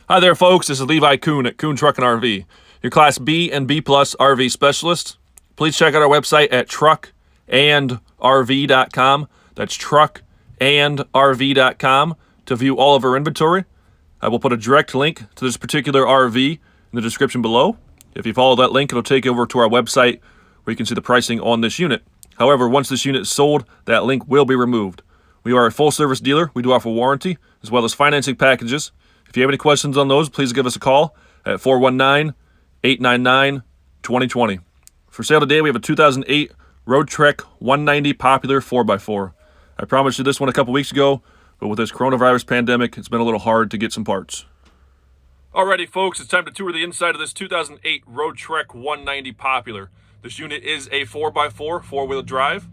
Hi there, folks. This is Levi Kuhn at Kuhn Truck and RV, your Class B and B Plus RV specialist. Please check out our website at truckandrv.com. That's truckandrv.com to view all of our inventory. I will put a direct link to this particular RV in the description below. If you follow that link, it'll take you over to our website where you can see the pricing on this unit. However, once this unit is sold, that link will be removed. We are a full-service dealer. We do offer warranty as well as financing packages. If you have any questions on those, please give us a call at 419-899-2020. For sale today, we have a 2008 Roadtrek 190 Popular 4x4. I promised you this one a couple weeks ago, but with this coronavirus pandemic, it's been a little hard to get some parts. Alrighty, folks, it's time to tour the inside of this 2008 Roadtrek 190 Popular. This unit is a 4x4, four-wheel drive.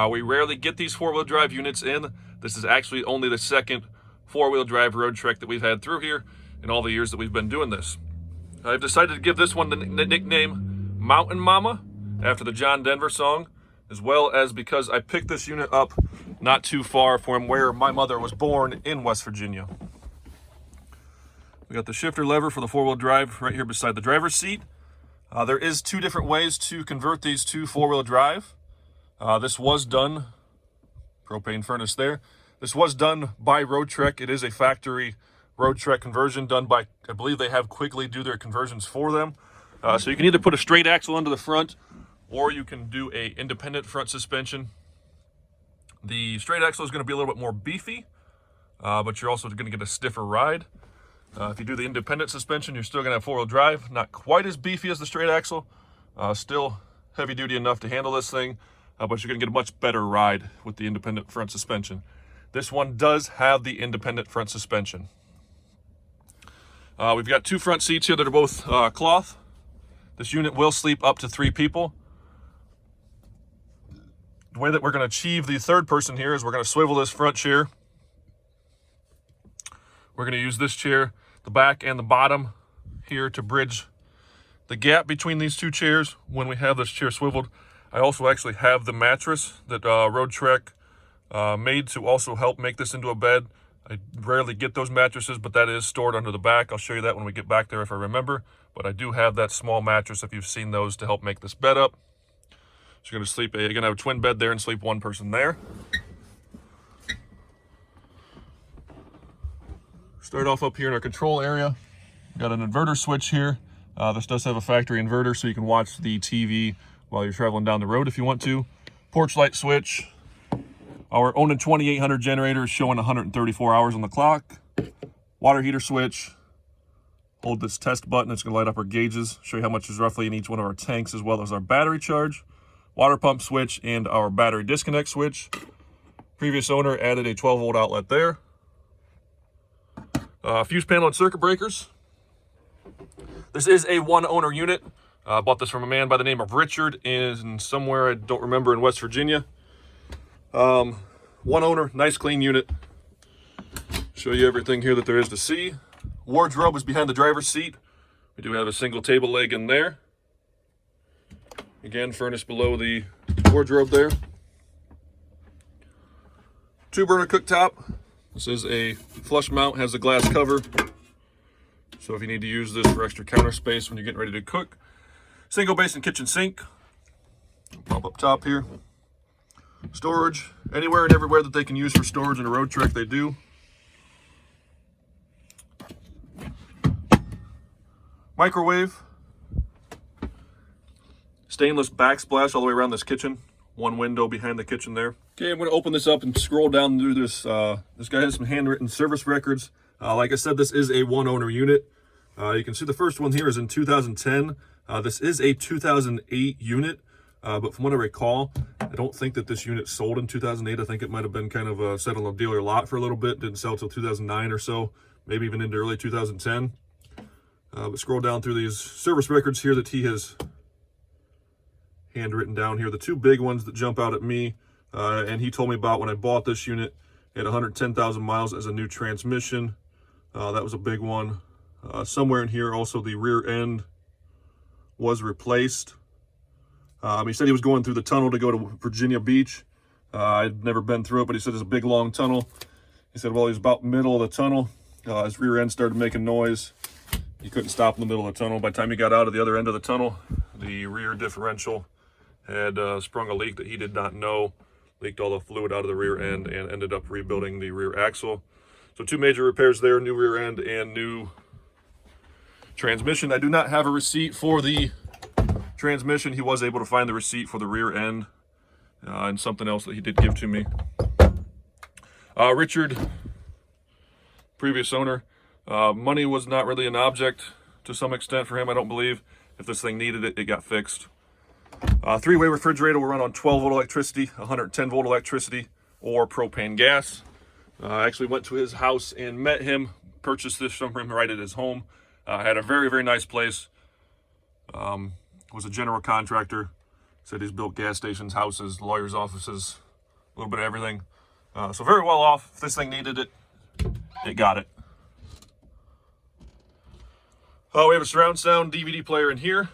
We rarely get these four-wheel drive units in. This is actually only the second four-wheel drive Roadtrek that we've had through here in all the years that we've been doing this. I've decided to give this one the nickname Mountain Mama after the John Denver song, as well as because I picked this unit up not too far from where my mother was born in West Virginia. We got the shifter lever for the four-wheel drive right here beside the driver's seat. There is two different ways to convert these to four-wheel drive. This was done, propane furnace there. This was done by Roadtrek. It is a factory Roadtrek conversion done by, I believe they have Quickly do their conversions for them. So you can either put a straight axle under the front or you can do a independent front suspension. The straight axle is going to be a little bit more beefy, but you're also going to get a stiffer ride. If you do the independent suspension, you're still going to have four-wheel drive. Not quite as beefy as the straight axle. Still heavy duty enough to handle this thing, but you're going to get a much better ride with the independent front suspension. This one does have the independent front suspension. We've got two front seats here that are both cloth. This unit will sleep up to 3 people. The way that we're going to achieve the third person here is we're going to swivel this front chair. We're going to use this chair, the back and the bottom here, to bridge the gap between these two chairs when we have this chair swiveled. I also actually have the mattress that Roadtrek made to also help make this into a bed. I rarely get those mattresses, but that is stored under the back. I'll show you that when we get back there if I remember. But I do have that small mattress, if you've seen those, to help make this bed up. So you're going to sleep, you're going to have a twin bed there and sleep one person there. Start off up here in our control area. Got an inverter switch here. This does have a factory inverter, so you can watch the TV while you're traveling down the road if you want to. Porch light switch. Our Onan 2800 generator is showing 134 hours on the clock. Water heater switch. Hold this test button. It's going to light up our gauges, show you how much is roughly in each one of our tanks, as well as our battery charge. Water pump switch and our battery disconnect switch. Previous owner added a 12-volt outlet there. Fuse panel and circuit breakers. This is a one-owner unit. Bought this from a man by the name of Richard in somewhere I don't remember in West Virginia. One owner, nice clean unit. Show you everything here that there is to see. Wardrobe is behind the driver's seat. We do have a single table leg in there. Again, furnace below the wardrobe there. 2-burner cooktop. This is a flush mount, has a glass cover. So if you need to use this for extra counter space when you're getting ready to cook. Single basin kitchen sink. Pump up top here. Storage, anywhere and everywhere that they can use for storage in a Roadtrek, they do. Microwave. Stainless backsplash all the way around this kitchen. One window behind the kitchen there. Okay, I'm going to open this up and scroll down through this. This guy has some handwritten service records. Like I said, this is a one-owner unit. You can see the first one here is in 2010. This is a 2008 unit. But from what I recall, I don't think that this unit sold in 2008. I think it might have been kind of set on a dealer lot for a little bit. Didn't sell till 2009 or so, maybe even into early 2010. But scroll down through these service records here that he has handwritten down here. The two big ones that jump out at me, and he told me about when I bought this unit, it had 110,000 miles as a new transmission. That was a big one. Somewhere in here also the rear end was replaced. He said he was going through the tunnel to go to Virginia Beach. I'd never been through it, but he said it's a big, long tunnel. He said, well, he was about middle of the tunnel. His rear end started making noise. He couldn't stop in the middle of the tunnel. By the time he got out of the other end of the tunnel, the rear differential had sprung a leak that he did not know, leaked all the fluid out of the rear end, and ended up rebuilding the rear axle. So 2 major repairs there, new rear end and new transmission. I do not have a receipt for the transmission. He was able to find the receipt for the rear end and something else that he did give to me. Richard, previous owner, money was not really an object to some extent for him, I don't believe. If this thing needed it, it got fixed. 3-way refrigerator will run on 12-volt electricity, 110-volt electricity, or propane gas. I actually went to his house and met him, purchased this from him right at his home. Had a very, very nice place. Was a general contractor. Said he's built gas stations, houses, lawyers' offices, a little bit of everything. So very well off. If this thing needed it, it got it. We have a surround sound DVD player in here,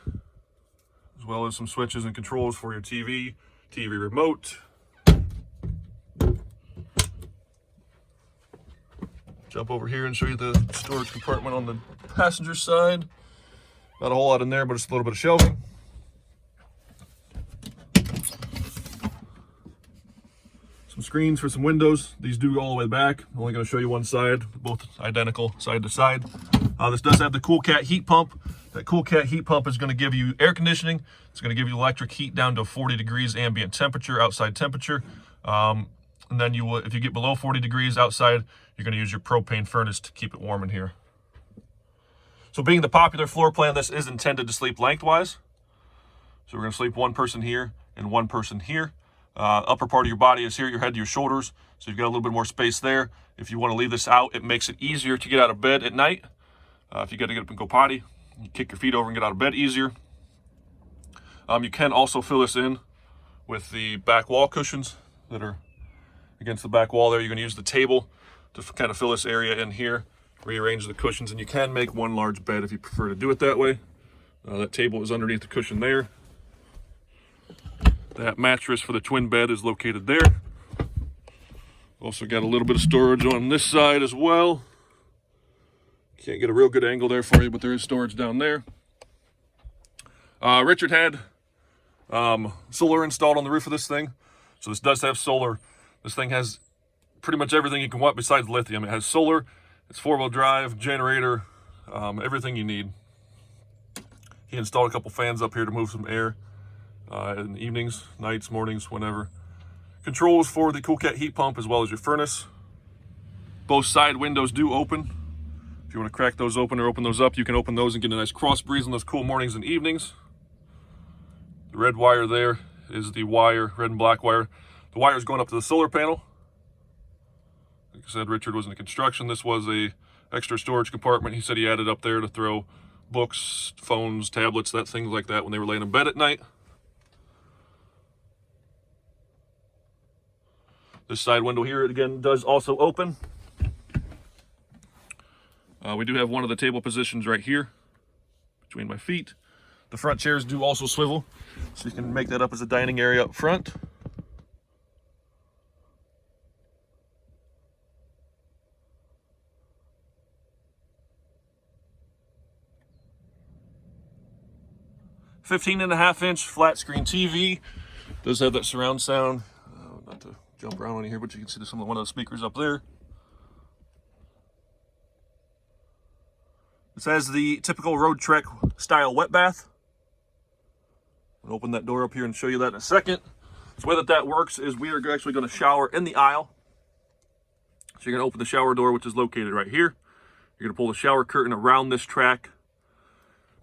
as well as some switches and controls for your TV, TV remote. Jump over here and show you the storage compartment on the passenger side. Not a whole lot in there, but just a little bit of shelving. Some screens for some windows. These do go all the way back. I'm only going to show you one side, both identical side to side. This does have the Coolcat heat pump. That Coolcat heat pump is going to give you air conditioning. It's going to give you electric heat down to 40 degrees ambient temperature, outside temperature. And then you will, if you get below 40 degrees outside, you're going to use your propane furnace to keep it warm in here. So being the popular floor plan, this is intended to sleep lengthwise. So we're going to sleep one person here and one person here. Upper part of your body is here, your head to your shoulders. So you've got a little bit more space there. If you want to leave this out, it makes it easier to get out of bed at night. If you got to get up and go potty, you kick your feet over and get out of bed easier. You can also fill this in with the back wall cushions that are against the back wall there. You're going to use the table to kind of fill this area in here, rearrange the cushions, and you can make one large bed if you prefer to do it that way. That table is underneath the cushion there. That mattress for the twin bed is located there. Also got a little bit of storage on this side as well. Can't get a real good angle there for you, but there is storage down there. Richard had solar installed on the roof of this thing. So this does have solar. This thing has pretty much everything you can want besides lithium. It has solar, it's 4-wheel drive, generator, everything you need. He installed a couple fans up here to move some air in the evenings, nights, mornings, whenever. Controls for the Coolcat heat pump as well as your furnace. Both side windows do open. If you want to crack those open or open those up, you can open those and get a nice cross breeze on those cool mornings and evenings. The red wire there is the wire, red and black wire. The wire is going up to the solar panel. Like I said, Richard was into construction. This was a extra storage compartment. He said he added up there to throw books, phones, tablets, things like that when they were laying in bed at night. This side window here, again, does also open. We do have one of the table positions right here between my feet. The front chairs do also swivel, so you can make that up as a dining area up front. "15.5-inch flat screen TV. Does have that surround sound. Not to jump around on here, but you can see one of the speakers up there. This has the typical Roadtrek style wet bath. I'll open that door up here and show you that in a second. So the way that works is we are actually going to shower in the aisle. So you're going to open the shower door, which is located right here. You're going to pull the shower curtain around this track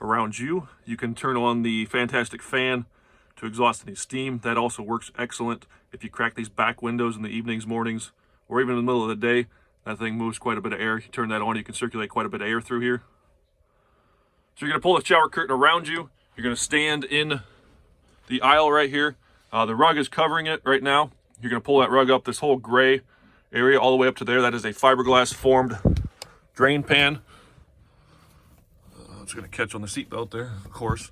around you. You can turn on the fantastic fan to exhaust any steam. That also works excellent if you crack these back windows in the evenings, mornings, or even in the middle of the day. That thing moves quite a bit of air. You turn that on, you can circulate quite a bit of air through here. So you're going to pull the shower curtain around you. You're going to stand in the aisle right here. The rug is covering it right now. You're going to pull that rug up this whole gray area all the way up to there. That is a fiberglass formed drain pan. It's going to catch on the seatbelt there, of course.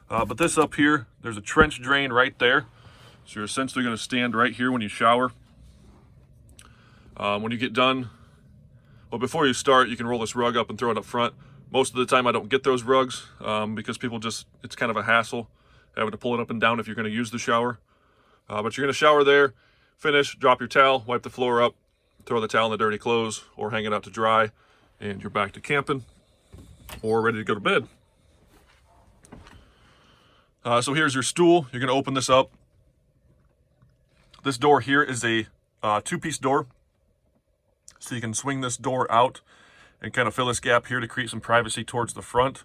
But this up here, there's a trench drain right there. So you're essentially going to stand right here when you shower. When you get done Well, before you start, you can roll this rug up and throw it up front. Most of the time I don't get those rugs because people it's kind of a hassle having to pull it up and down if you're going to use the shower. But you're going to shower there, finish, drop your towel, wipe the floor up, throw the towel in the dirty clothes, or hang it out to dry, and you're back to camping or ready to go to bed. So here's your stool. You're going to open this up. This door here is a two-piece door. So you can swing this door out and kind of fill this gap here to create some privacy towards the front.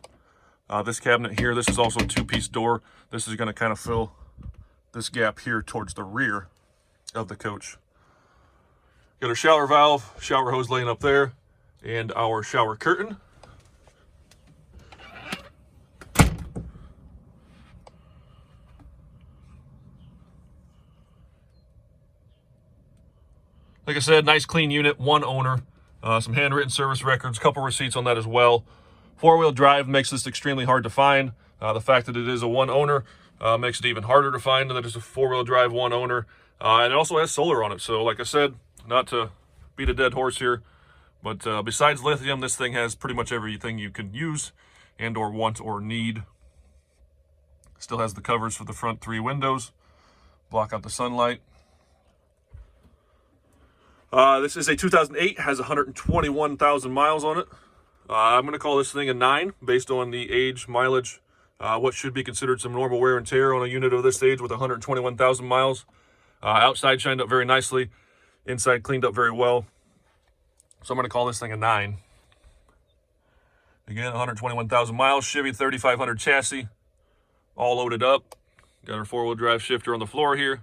This cabinet here, this is also a two-piece door. This is going to kind of fill this gap here towards the rear of the coach. Got our shower valve, shower hose laying up there, and our shower curtain. Like I said, nice clean unit, one owner, some handwritten service records, a couple receipts on that as well. Four-wheel drive makes this extremely hard to find. The fact that it is a one owner makes it even harder to find that it's a four-wheel drive one owner. And it also has solar on it. So like I said, not to beat a dead horse here, but besides lithium, this thing has pretty much everything you can use and or want or need. Still has the covers for the front three windows, block out the sunlight. This is a 2008, has 121,000 miles on it. I'm going to call this thing a 9 based on the age, mileage, what should be considered some normal wear and tear on a unit of this age with 121,000 miles. Outside shined up very nicely, inside cleaned up very well. So I'm going to call this thing a 9. Again, 121,000 miles, Chevy 3500 chassis, all loaded up. Got our four-wheel drive shifter on the floor here.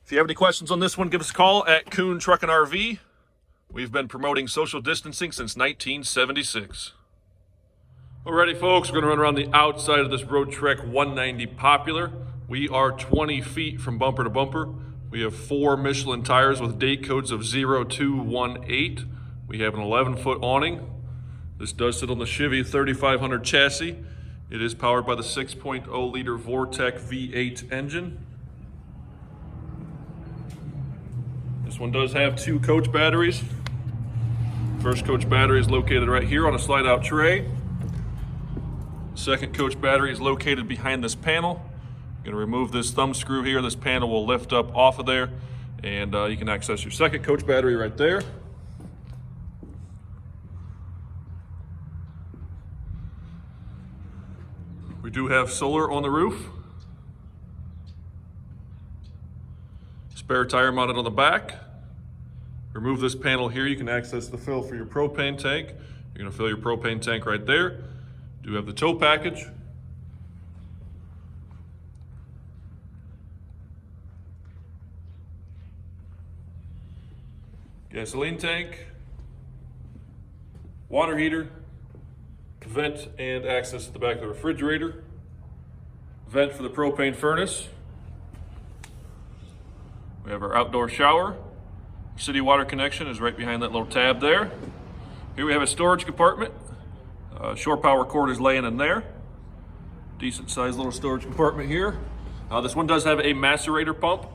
If you have any questions on this one, give us a call at Kuhn Truck and RV. We've been promoting social distancing since 1976. Alrighty, folks, we're going to run around the outside of this Roadtrek 190 Popular. We are 20 feet from bumper to bumper. We have 4 Michelin tires with date codes of 0218. We have an 11-foot awning. This does sit on the Chevy 3500 chassis. It is powered by the 6.0-liter Roadtrek V8 engine. This one does have 2 coach batteries. First coach battery is located right here on a slide-out tray. Second coach battery is located behind this panel. I'm going to remove this thumb screw here. This panel will lift up off of there, and you can access your second coach battery right there. We do have solar on the roof. Spare tire mounted on the back. Remove this panel here. You can access the fill for your propane tank. You're going to fill your propane tank right there. Do have the tow package. Gasoline tank. Water heater. Vent and access to the back of the refrigerator. Vent for the propane furnace. We have our outdoor shower. City water connection is right behind that little tab there. Here we have a storage compartment. Shore power cord is laying in there. Decent sized little storage compartment here. This one does have a macerator pump.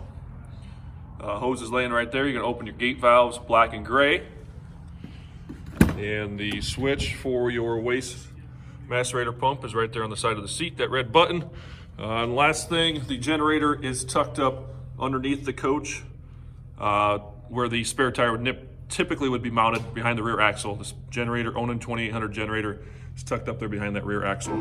Hose is laying right there. You're going to open your gate valves, black and gray. And the switch for your waste macerator pump is right there on the side of the seat, that red button. And last thing, the generator is tucked up underneath the coach where the spare tire would typically would be mounted behind the rear axle. This generator, Onan 2800 generator, is tucked up there behind that rear axle.